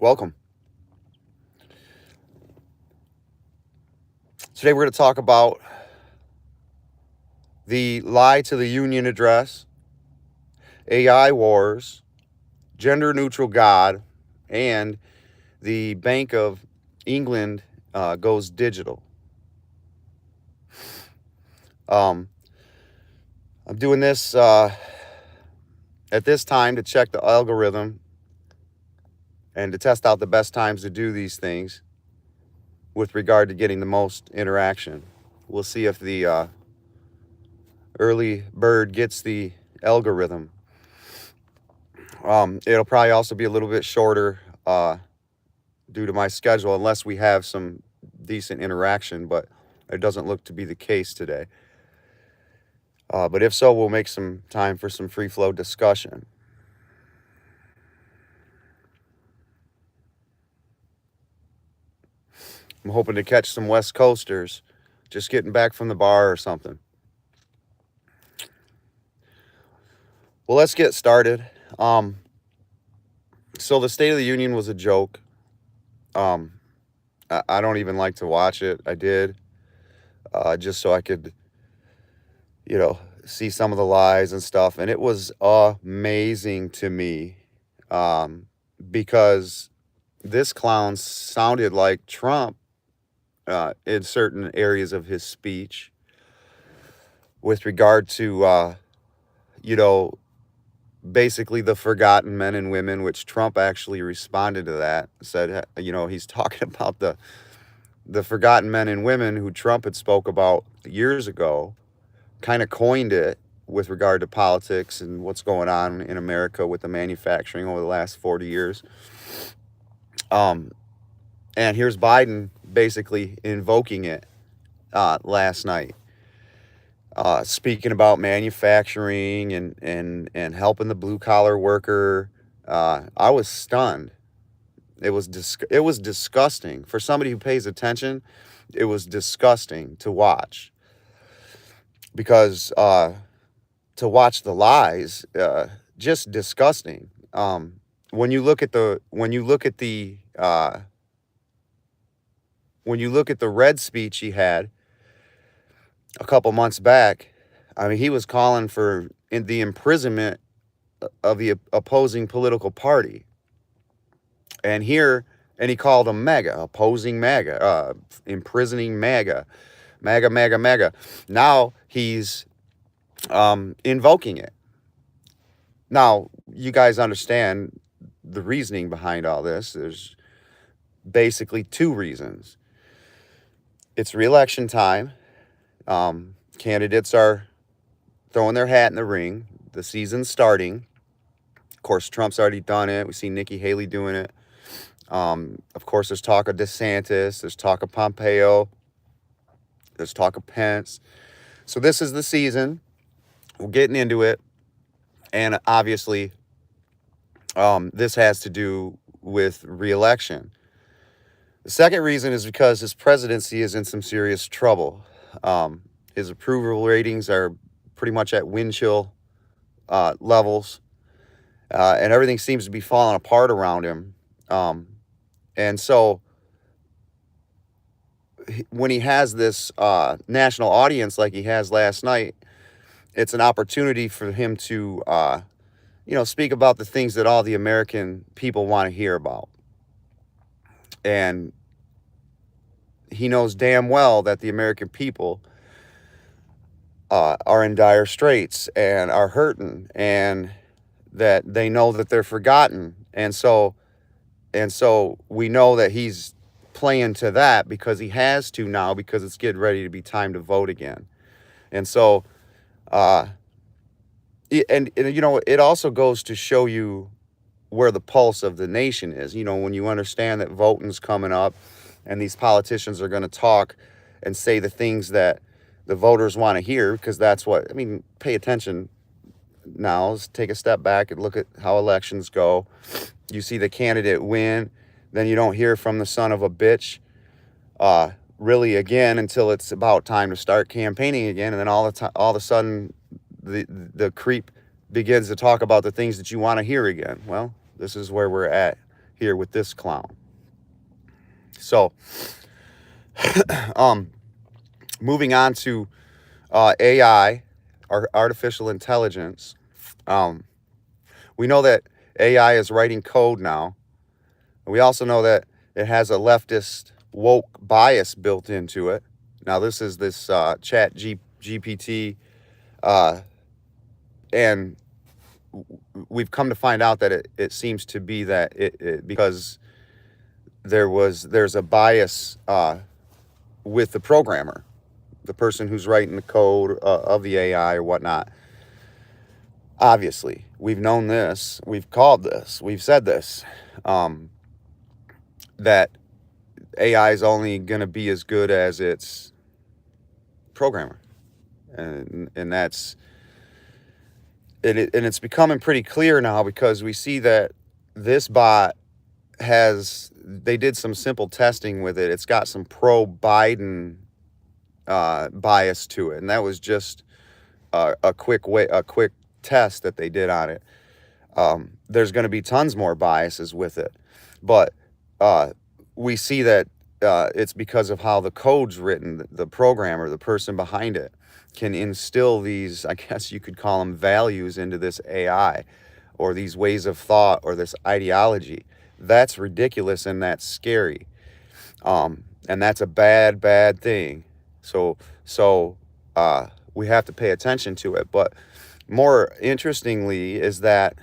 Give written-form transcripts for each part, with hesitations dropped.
Welcome. Today we're going to talk about the lie to the Union address, AI wars, gender neutral God, and the Bank of England goes digital. I'm doing this at this time to check the algorithm and to test out the best times to do these things with regard to getting the most interaction. We'll see if the early bird gets the algorithm. It'll probably also be a little bit shorter due to my schedule, unless we have some decent interaction, but it doesn't look to be the case today. But if so, we'll make some time for some free flow discussion. I'm hoping to catch some West Coasters just getting back from the bar or something. Well, let's get started. So the State of the Union was a joke. I don't even like to watch it. I did, just so I could, see some of the lies and stuff. And it was amazing to me, because this clown sounded like Trump in certain areas of his speech with regard to, basically the forgotten men and women, which Trump actually responded to that, said, he's talking about the forgotten men and women who Trump had spoke about years ago, kind of coined it with regard to politics and what's going on in America with the manufacturing over the last 40 years. And here's Biden basically invoking it last night, speaking about manufacturing and helping the blue collar worker. I was stunned. It was disgusting for somebody who pays attention. It was disgusting to watch, because to watch the lies, just disgusting. When you look at the red speech he had a couple months back, I mean, he was calling for the imprisonment of the opposing political party. And he called them MAGA, opposing MAGA, imprisoning MAGA, MAGA, MAGA, MAGA. Now he's invoking it. Now, you guys understand the reasoning behind all this. There's basically two reasons. It's re-election time. Candidates are throwing their hat in the ring. The season's starting. Of course, Trump's already done it. We see Nikki Haley doing it. Of course, there's talk of DeSantis. There's talk of Pompeo. There's talk of Pence. So this is the season. We're getting into it. And obviously, this has to do with re-election. The second reason is because his presidency is in some serious trouble. His approval ratings are pretty much at wind chill levels, and everything seems to be falling apart around him. And so when he has this national audience like he has last night, it's an opportunity for him to, speak about the things that all the American people want to hear about. And he knows damn well that the American people are in dire straits and are hurting, and that they know that they're forgotten. And so we know that he's playing to that because he has to now, because it's getting ready to be time to vote again. And so, it also goes to show you where the pulse of the nation is. When you understand that voting's coming up and these politicians are going to talk and say the things that the voters want to hear, because that's what, pay attention now. Let's take a step back and look at how elections go. You see the candidate win, then you don't hear from the son of a bitch really again until it's about time to start campaigning again. And then all of a sudden, the creep begins to talk about the things that you want to hear again. Well, this is where we're at here with this clown. So, moving on to AI, artificial intelligence. We know that AI is writing code now. We also know that it has a leftist woke bias built into it. Now, this is this GPT, and we've come to find out that it seems to be that it because there's a bias with the programmer, the person who's writing the code of the AI or whatnot. Obviously, we've known this, we've called this, we've said this, that AI is only going to be as good as its programmer, and that's and it's becoming pretty clear now, because we see that this bot they did some simple testing with it. It's got some pro-Biden bias to it, and that was just a quick test that they did on it. There's going to be tons more biases with it, but we see that it's because of how the code's written. The programmer, the person behind it, can instill these, I guess you could call them, values into this AI, or these ways of thought, or this ideology. That's ridiculous, and that's scary, and that's a bad thing. So we have to pay attention to it. But more interestingly is that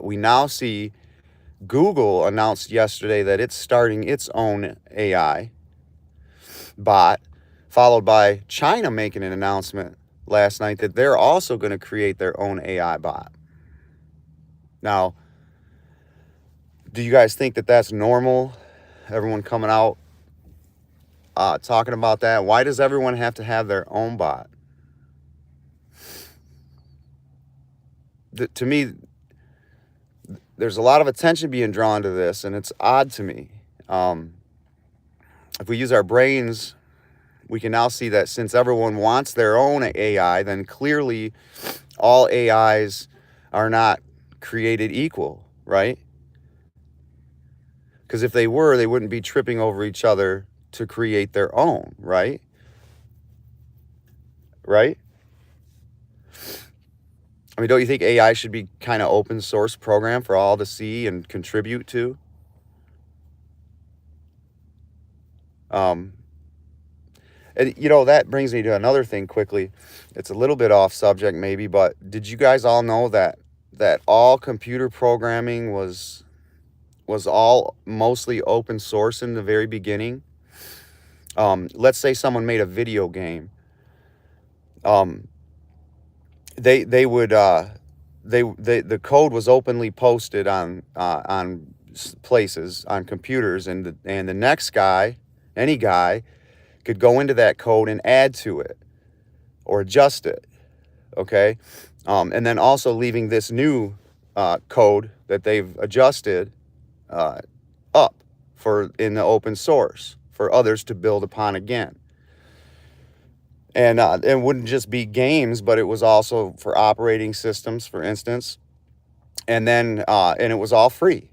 we now see Google announced yesterday that it's starting its own AI bot, followed by China making an announcement last night that they're also going to create their own AI bot. Now, do you guys think that that's normal? Everyone coming out talking about that. Why does everyone have to have their own bot? To me, there's a lot of attention being drawn to this, and it's odd to me. If we use our brains, we can now see that since everyone wants their own AI, then clearly all AIs are not created equal, right? Because if they were, they wouldn't be tripping over each other to create their own, right? Right? I mean, don't you think AI should be kind of open source program for all to see and contribute to? And that brings me to another thing quickly. It's a little bit off subject maybe, but did you guys all know that all computer programming was all mostly open source in the very beginning? Let's say someone made a video game. The code was openly posted on places, on computers, and the next guy, any guy, could go into that code and add to it or adjust it. Okay, and then also leaving this new code that they've adjusted up in the open source for others to build upon again. And it wouldn't just be games, but it was also for operating systems, for instance. And then and it was all free.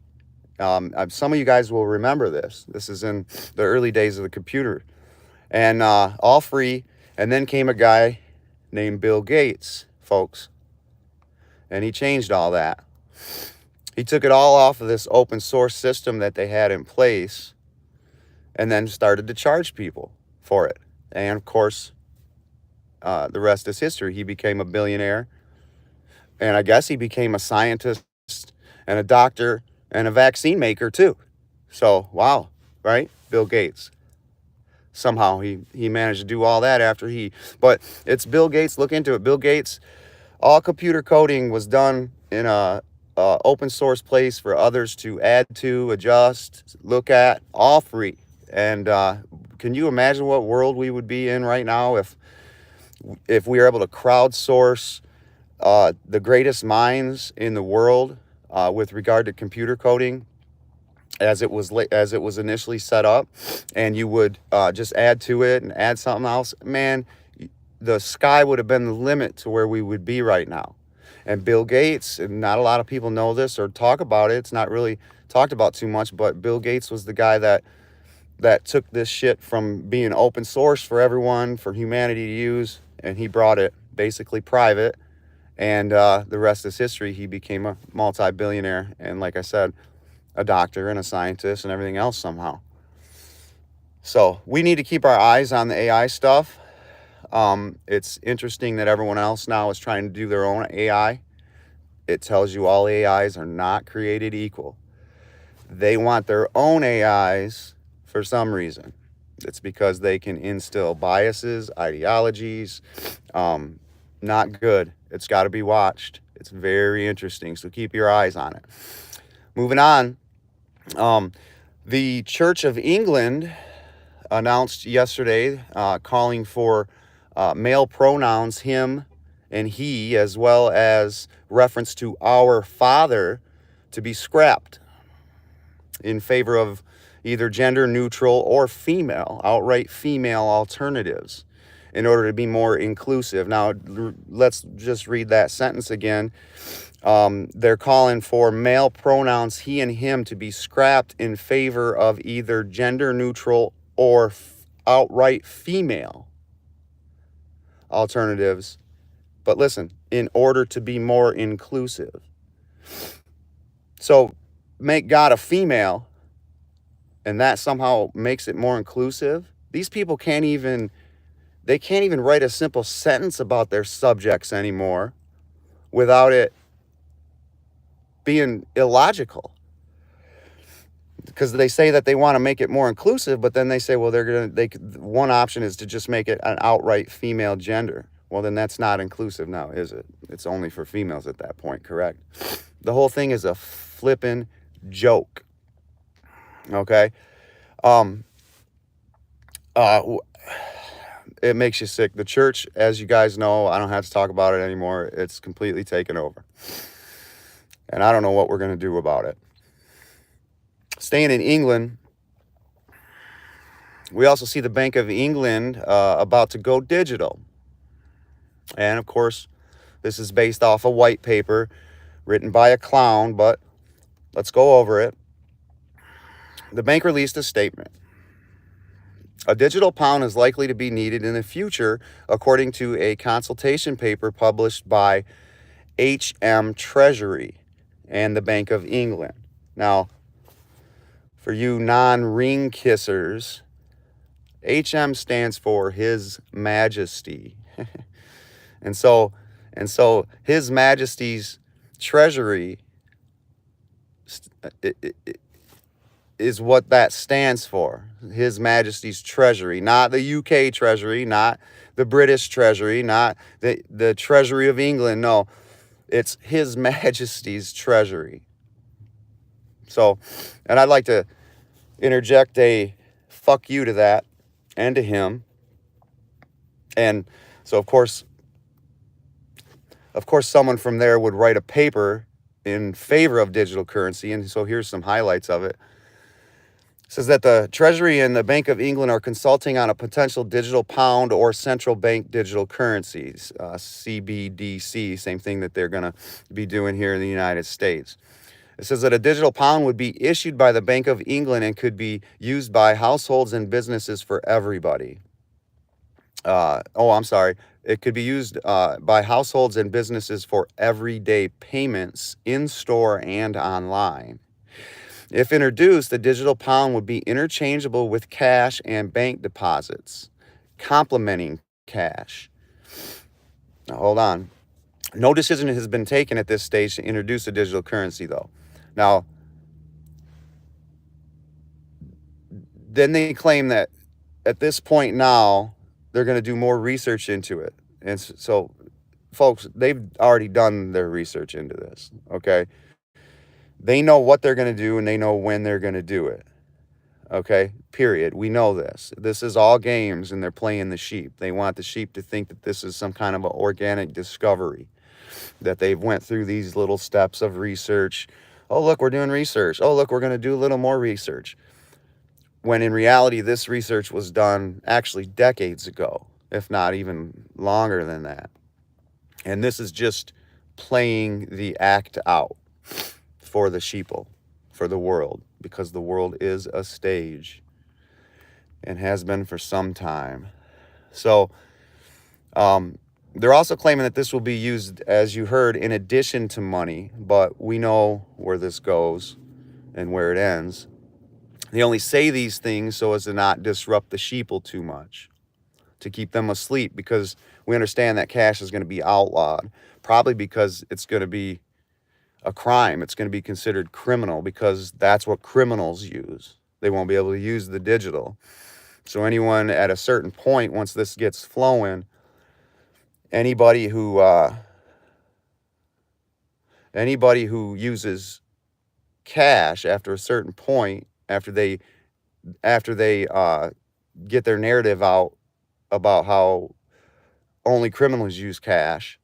Some of you guys will remember this. This is in the early days of the computer, and all free. And then came a guy named Bill Gates, folks, and he changed all that. He took it all off of this open source system that they had in place, and then started to charge people for it. And of course, the rest is history. He became a billionaire, and I guess he became a scientist and a doctor and a vaccine maker too. So, wow, right? Bill Gates. Somehow he managed to do all that but it's Bill Gates. Look into it. Bill Gates, all computer coding was done in a open source place for others to add to, adjust, look at, all free. And can you imagine what world we would be in right now if we were able to crowdsource the greatest minds in the world with regard to computer coding, as it was initially set up, and you would just add to it and add something else? Man, the sky would have been the limit to where we would be right now. And Bill Gates, and not a lot of people know this or talk about it. It's not really talked about too much, but Bill Gates was the guy that took this shit from being open source for everyone, for humanity to use, and he brought it basically private. And the rest is history. He became a multi-billionaire, and like I said, a doctor and a scientist and everything else somehow. So we need to keep our eyes on the AI stuff. It's interesting that everyone else now is trying to do their own AI. It tells you all AIs are not created equal. They want their own AIs for some reason. It's because they can instill biases, ideologies. Not good. It's got to be watched. It's very interesting. So keep your eyes on it. Moving on. The Church of England announced yesterday calling for male pronouns, him and he, as well as reference to our Father, to be scrapped in favor of either gender neutral or female, outright female alternatives in order to be more inclusive. Now, let's just read that sentence again. They're calling for male pronouns, he and him, to be scrapped in favor of either gender neutral or outright female alternatives. But listen, in order to be more inclusive. So make God a female, and that somehow makes it more inclusive. These people can't even write a simple sentence about their subjects anymore without it being illogical. Because they say that they want to make it more inclusive, but then they say, well, one option is to just make it an outright female gender. Well, then that's not inclusive now, is it? It's only for females at that point, correct? The whole thing is a flippin' joke. Okay? It makes you sick. The church, as you guys know, I don't have to talk about it anymore. It's completely taken over. And I don't know what we're going to do about it. Staying in England, we also see the Bank of England about to go digital. And of course, this is based off a white paper written by a clown, but let's go over it. The bank released a statement. A digital pound is likely to be needed in the future, according to a consultation paper published by HM Treasury and the Bank of England. Now, for you non-ring kissers, HM stands for His Majesty. And so His Majesty's Treasury is what that stands for. His Majesty's Treasury, not the UK Treasury, not the British Treasury, not the Treasury of England. No, it's His Majesty's Treasury. So, and I'd like to interject a fuck you to that and to him. And so, of course, someone from there would write a paper in favor of digital currency. And so here's some highlights of it. It says that the Treasury and the Bank of England are consulting on a potential digital pound or central bank digital currencies, CBDC, same thing that they're going to be doing here in the United States. It says that a digital pound would be issued by the Bank of England and could be used by households and businesses for everybody. It could be used by households and businesses for everyday payments in store and online. If introduced, the digital pound would be interchangeable with cash and bank deposits, complementing cash. Now, hold on. No decision has been taken at this stage to introduce a digital currency, though. Now, then they claim that at this point now, they're going to do more research into it. And so, folks, they've already done their research into this, okay? They know what they're going to do, and they know when they're going to do it, okay? Period. We know this. This is all games, and they're playing the sheep. They want the sheep to think that this is some kind of an organic discovery, that they've went through these little steps of research. Oh, look, we're doing research. Oh, look, we're going to do a little more research. When in reality, this research was done actually decades ago, if not even longer than that. And this is just playing the act out for the sheeple, for the world, because the world is a stage and has been for some time. So they're also claiming that this will be used, as you heard, in addition to money, but we know where this goes and where it ends. They only say these things so as to not disrupt the sheeple too much, to keep them asleep, because we understand that cash is going to be outlawed, probably because it's going to be a crime. It's going to be considered criminal because that's what criminals use. They won't be able to use the digital. So anyone at a certain point, once this gets flowing, anybody who uses cash after a certain point, after they get their narrative out about how only criminals use cash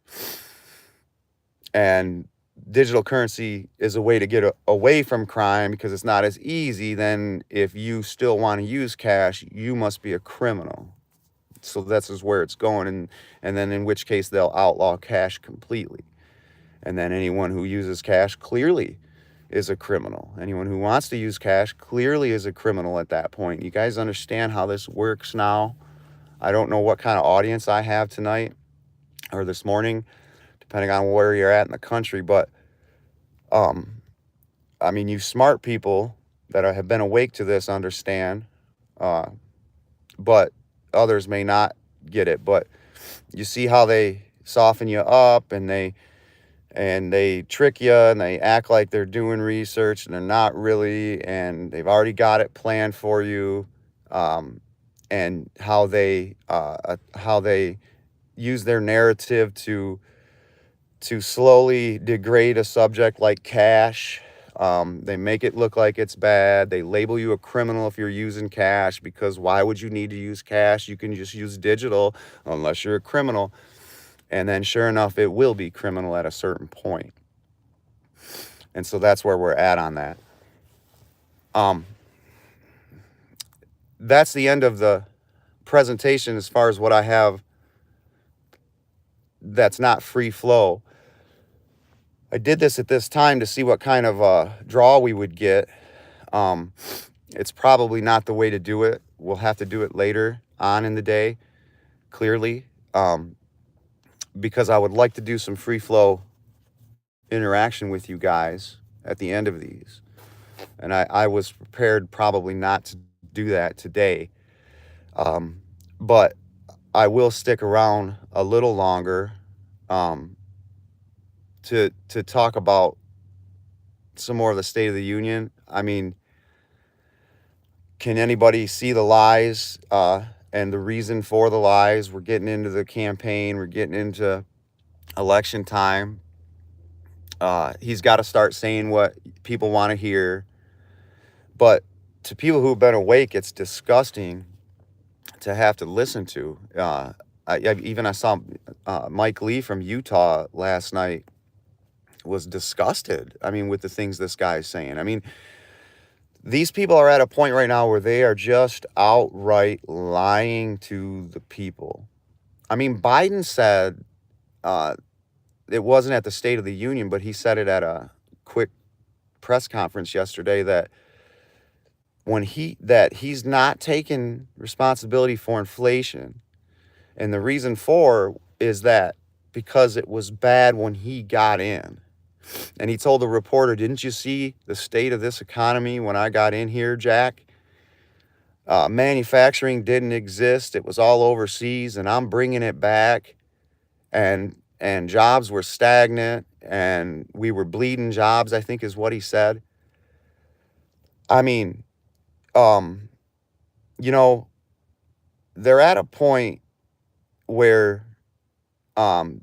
and digital currency is a way to get away from crime because it's not as easy, then if you still want to use cash, you must be a criminal. So that's just where it's going, and then in which case they'll outlaw cash completely. And then anyone who uses cash clearly is a criminal. Anyone who wants to use cash clearly is a criminal at that point. You guys understand how this works now? I don't know what kind of audience I have tonight or this morning, depending on where you're at in the country, but I mean, you smart people that have been awake to this understand, but others may not get it. But you see how they soften you up, and they trick you, and they act like they're doing research and they're not really, and they've already got it planned for you, and how they use their narrative to slowly degrade a subject like cash. They make it look like it's bad. They label you a criminal if you're using cash, because why would you need to use cash? You can just use digital unless you're a criminal. And then sure enough, it will be criminal at a certain point. And so that's where we're at on that. That's the end of the presentation as far as what I have that's not free flow. I did this at this time to see what kind of draw we would get. It's probably not the way to do it. We'll have to do it later on in the day, clearly, because I would like to do some free flow interaction with you guys at the end of these. And I was prepared probably not to do that today. But I will stick around a little longer to talk about some more of the State of the Union. I mean, can anybody see the lies and the reason for the lies? We're getting into the campaign. We're getting into election time. He's got to start saying what people want to hear. But to people who've been awake, it's disgusting to have to listen to. I saw Mike Lee from Utah last night was disgusted, I mean, with the things this guy's saying. I mean, these people are at a point right now where they are just outright lying to the people. I mean, Biden said, it wasn't at the State of the Union, but he said it at a quick press conference yesterday, that he's not taking responsibility for inflation. And the reason for is that because it was bad when he got in. And he told the reporter, didn't you see the state of this economy when I got in here, Jack? Manufacturing didn't exist. It was all overseas, and I'm bringing it back. And jobs were stagnant, and we were bleeding jobs, I think is what he said. I mean, you know, they're at a point where I've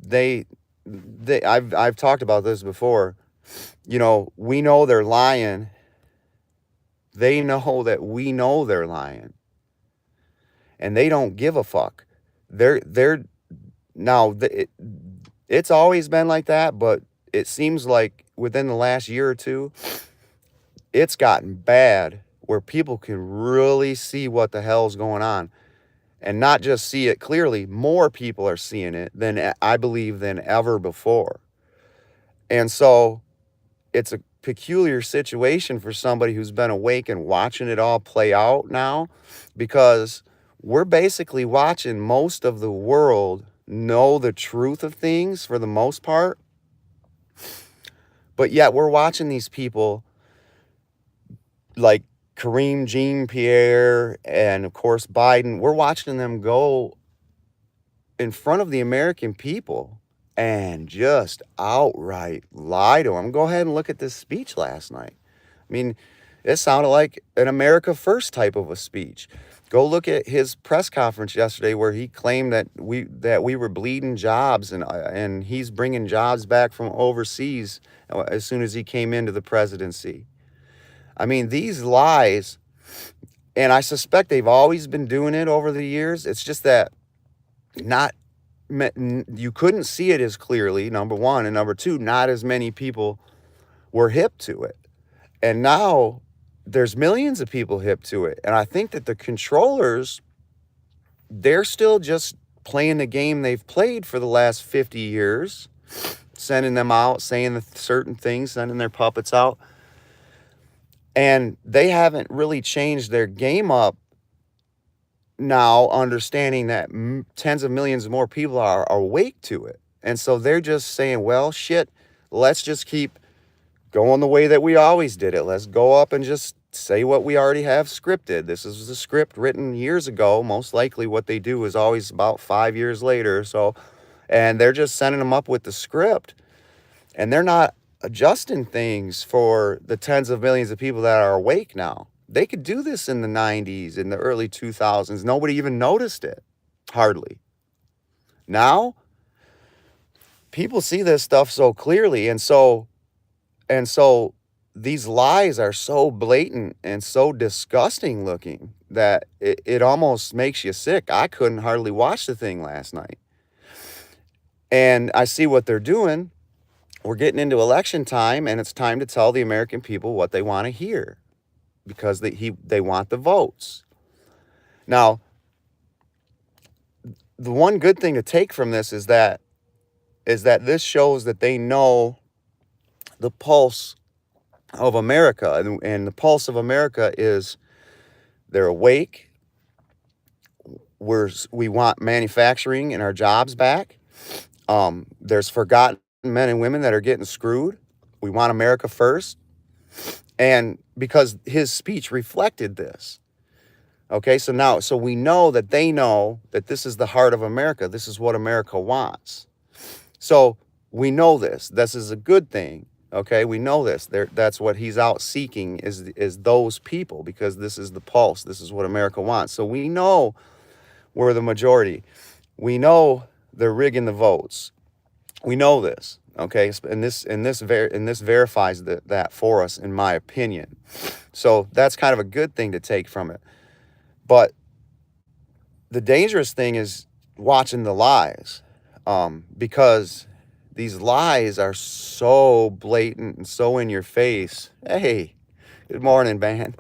talked about this before. You know, we know they're lying. They know that we know they're lying, and they don't give a fuck. It's always been like that, but it seems like within the last year or two, it's gotten bad where people can really see what the hell's going on. And not just see it clearly, more people are seeing it than, I believe, than ever before. And so it's a peculiar situation for somebody who's been awake and watching it all play out now, because we're basically watching most of the world know the truth of things for the most part. But yet we're watching these people like Kareem Jean-Pierre and, of course, Biden. We're watching them go in front of the American people and just outright lie to them. Go ahead and look at this speech last night. I mean, it sounded like an America First type of a speech. Go look at his press conference yesterday where he claimed that we were bleeding jobs, and he's bringing jobs back from overseas as soon as he came into the presidency. I mean, these lies, and I suspect they've always been doing it over the years. It's just that you couldn't see it as clearly, number one, and number two, not as many people were hip to it. And now there's millions of people hip to it. And I think that the controllers, they're still just playing the game they've played for the last 50 years, sending them out, saying certain things, sending their puppets out. And they haven't really changed their game up now, understanding that tens of millions more people are awake to it. And so they're just saying, well, shit, let's just keep going the way that we always did it. Let's go up and just say what we already have scripted. This is a script written years ago. Most likely what they do is always about 5 years later. So, and they're just sending them up with the script, and they're not adjusting things for the tens of millions of people that are awake now. They could do this in the 90s, in the early 2000s. Nobody even noticed it, hardly. Now, people see this stuff so clearly, and so these lies are so blatant and so disgusting looking that it almost makes you sick. I couldn't hardly watch the thing last night. And I see what they're doing. We're getting into election time, and it's time to tell the American people what they want to hear, because they want the votes. Now, the one good thing to take from this is that this shows that they know the pulse of America, and the pulse of America is they're awake. We want manufacturing and our jobs back. There's forgotten men and women that are getting screwed. We want America first. And because his speech reflected this. Okay, so we know that they know that this is the heart of America. This is what America wants. So we know this. This is a good thing. Okay, we know this. That's what he's out seeking is those people, because this is the pulse. This is what America wants. So we know we're the majority. We know they're rigging the votes. We know this. Okay, and this verifies that for us, in my opinion. So that's kind of a good thing to take from it. But the dangerous thing is watching the lies, because these lies are so blatant and so in your face. Hey, good morning, Ben.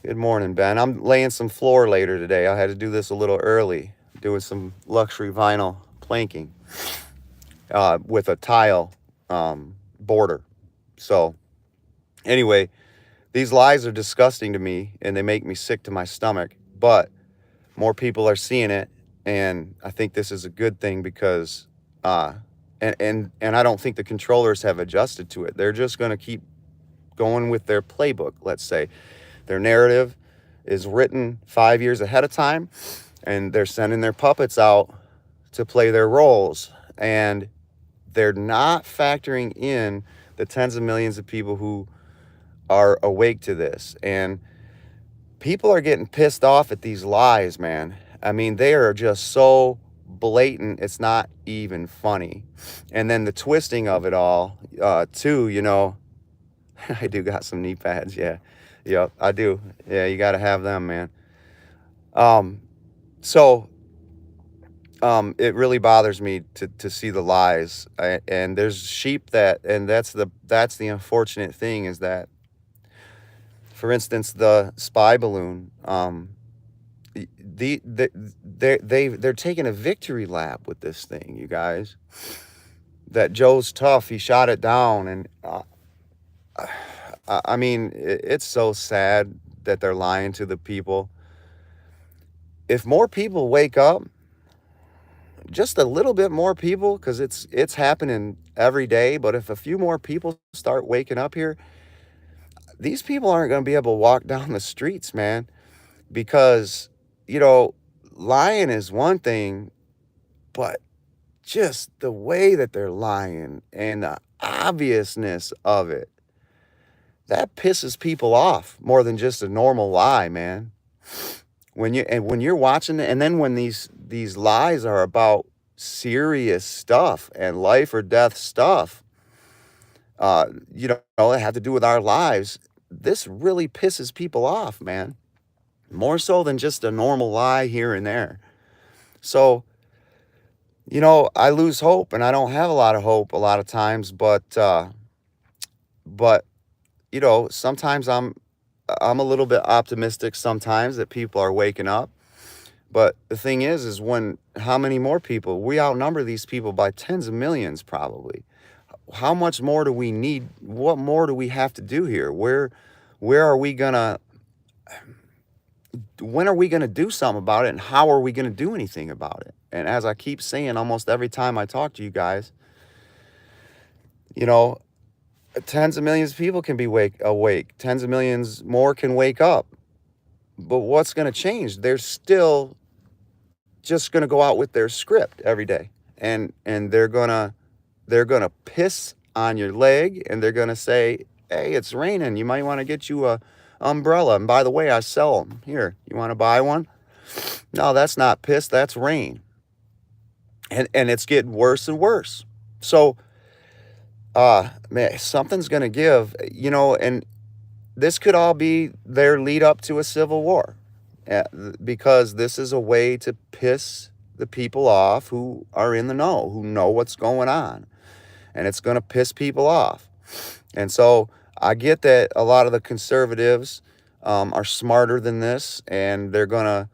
Good morning, Ben. I'm laying some floor later today. I had to do this a little early, doing some luxury vinyl planking with a tile border. So anyway, these lies are disgusting to me, and they make me sick to my stomach. But more people are seeing it, and I think this is a good thing, because and I don't think the controllers have adjusted to it. They're just going to keep going with their playbook, let's say. Their narrative is written 5 years ahead of time, and they're sending their puppets out to play their roles. And they're not factoring in the tens of millions of people who are awake to this. And people are getting pissed off at these lies, man. I mean, they are just so blatant, it's not even funny. And then the twisting of it all, too, you know. I do got some knee pads, yeah. Yep, I do. Yeah, you got to have them, man. So it really bothers me to see the lies. And there's sheep and that's the unfortunate thing, is that, for instance, the spy balloon, they're taking a victory lap with this thing, you guys. that Joe's tough. He shot it down, and I mean, it's so sad that they're lying to the people. If more people wake up, just a little bit more people, because it's happening every day. But if a few more people start waking up here, these people aren't going to be able to walk down the streets, man, because you know, lying is one thing, but just the way that they're lying and the obviousness of it, that pisses people off more than just a normal lie, man. When you're watching it, and then when these lies are about serious stuff and life or death stuff, you know, that have to do with our lives, this really pisses people off, man. More so than just a normal lie here and there. So, you know, I lose hope, and I don't have a lot of hope a lot of times, but you know, sometimes I'm a little bit optimistic sometimes that people are waking up. But the thing is when how many more people? We outnumber these people by tens of millions probably. How much more do we need? What more do we have to do here? Where are we gonna when are we gonna do something about it, and how are we gonna do anything about it? And as I keep saying almost every time I talk to you guys, you know, tens of millions of people can be awake. Tens of millions more can wake up. But what's going to change? They're still just going to go out with their script every day, and they're gonna piss on your leg, and they're gonna say, "Hey, it's raining. You might want to get you a umbrella. And by the way, I sell them. Here, you want to buy one?" No, that's not piss. That's rain, and it's getting worse and worse. So, man, something's gonna give, you know, and this could all be their lead up to a civil war, because this is a way to piss the people off who are in the know, who know what's going on, and it's going to piss people off. And so I get that a lot of the conservatives are smarter than this, and they're going to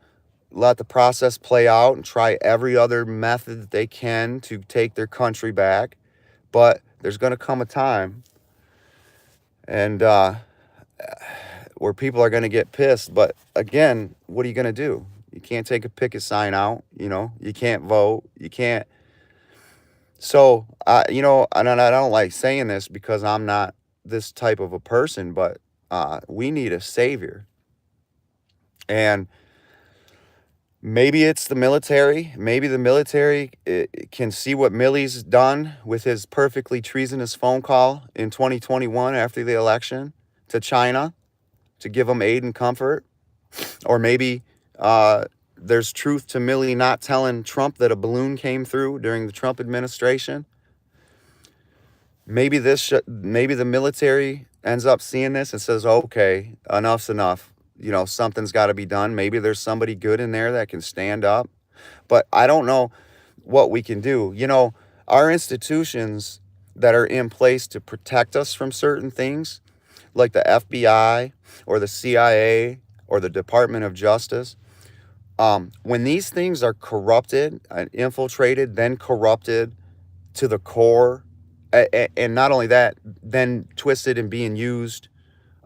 let the process play out and try every other method that they can to take their country back. But there's going to come a time, and where people are going to get pissed. But again, what are you going to do? You can't take a picket sign out, you know, you can't vote, you can't. So, you know, and I don't like saying this because I'm not this type of a person, but we need a savior. And maybe it's the military. Maybe the military can see what Milley's done with his perfectly treasonous phone call in 2021 after the election to China, to give them aid and comfort. Or maybe there's truth to Milley not telling Trump that a balloon came through during the Trump administration. Maybe maybe the military ends up seeing this and says, "Okay, enough's enough. You know, something's got to be done." Maybe there's somebody good in there that can stand up. But I don't know what we can do. You know, our institutions that are in place to protect us from certain things, like the FBI or the CIA or the Department of Justice, when these things are corrupted and infiltrated, then corrupted to the core, and not only that, then twisted and being used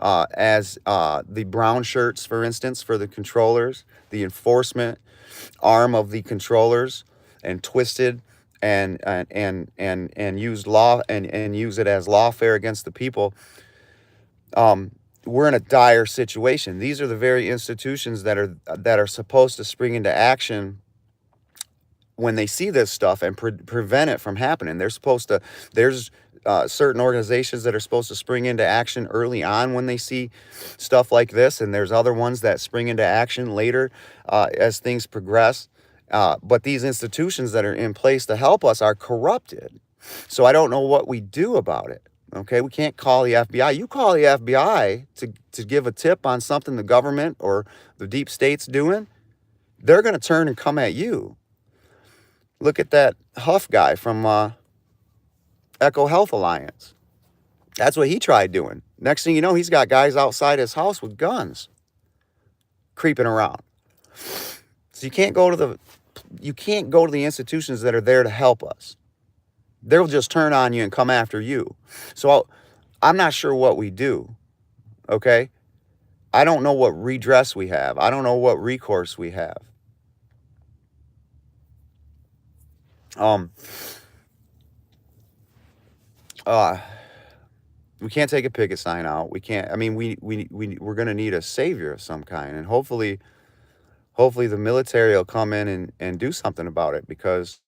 as the brown shirts, for instance, for the controllers, the enforcement arm of the controllers, and twisted and use law and use it as lawfare against the people. We're in a dire situation. These are the very institutions that are supposed to spring into action when they see this stuff and prevent it from happening. They're supposed to. There's certain organizations that are supposed to spring into action early on when they see stuff like this, and there's other ones that spring into action later as things progress. But these institutions that are in place to help us are corrupted. So I don't know what we do about it. Okay, we can't call the FBI. You call the FBI to give a tip on something the government or the deep state's doing, they're going to turn and come at you. Look at that Huff guy from Echo Health Alliance. That's what he tried doing. Next thing you know, he's got guys outside his house with guns creeping around. So you can't go to the institutions that are there to help us. they'll just turn on you and come after you. So I'm not sure what we do, okay? I don't know what redress we have. I don't know what recourse we have. We can't take a picket sign out. We can't. I mean, we're going to need a savior of some kind, and hopefully the military will come in and do something about it, because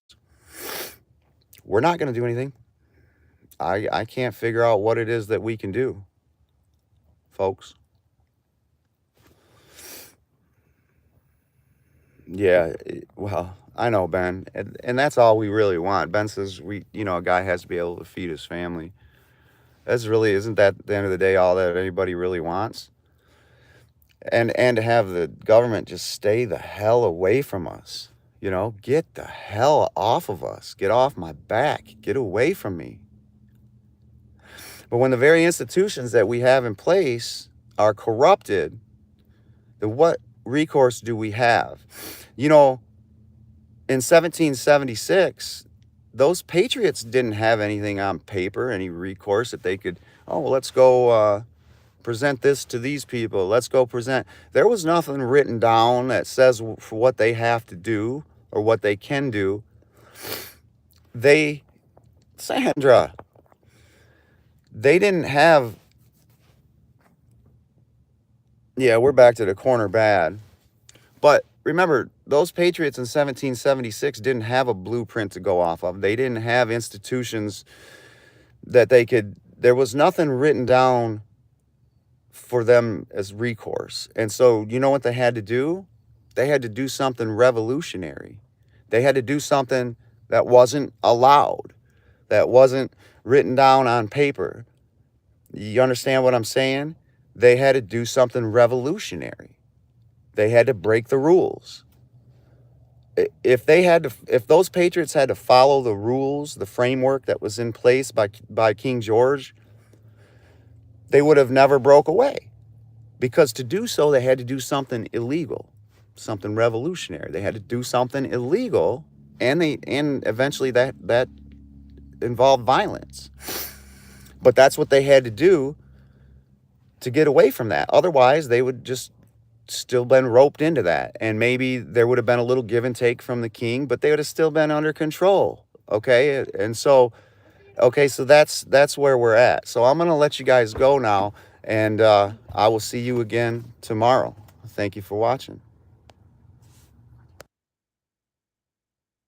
we're not going to do anything. I can't figure out what it is that we can do, folks. Yeah, well, I know, Ben, and that's all we really want. Ben says a guy has to be able to feed his family. Isn't that at the end of the day all that anybody really wants? And to have the government just stay the hell away from us. Get the hell off of us. Get off my back. Get away from me. But when the very institutions that we have in place are corrupted, then what recourse do we have? In 1776, those patriots didn't have anything on paper, any recourse that they could, let's go present this to these people. Let's go present. There was nothing written down that says for what they have to do or what they can do. Sandra, they didn't have, yeah, we're back to the corner bad. But remember, those patriots in 1776 didn't have a blueprint to go off of. They didn't have institutions that there was nothing written down for them as recourse. And so, you know what they had to do? They had to do something revolutionary. They had to do something that wasn't allowed, that wasn't written down on paper. You understand what I'm saying? They had to do something revolutionary. They had to break the rules. If those patriots had to follow the rules, the framework that was in place by King George, they would have never broke away. Because to do so, they had to do something illegal, something revolutionary. They had to do something illegal, and eventually that involved violence. But that's what they had to do to get away from that. Otherwise, they would just still been roped into that, and maybe there would have been a little give and take from the king, but they would have still been under control. Okay, and so that's where we're at. So I'm gonna let you guys go now, and I will see you again tomorrow. Thank you for watching.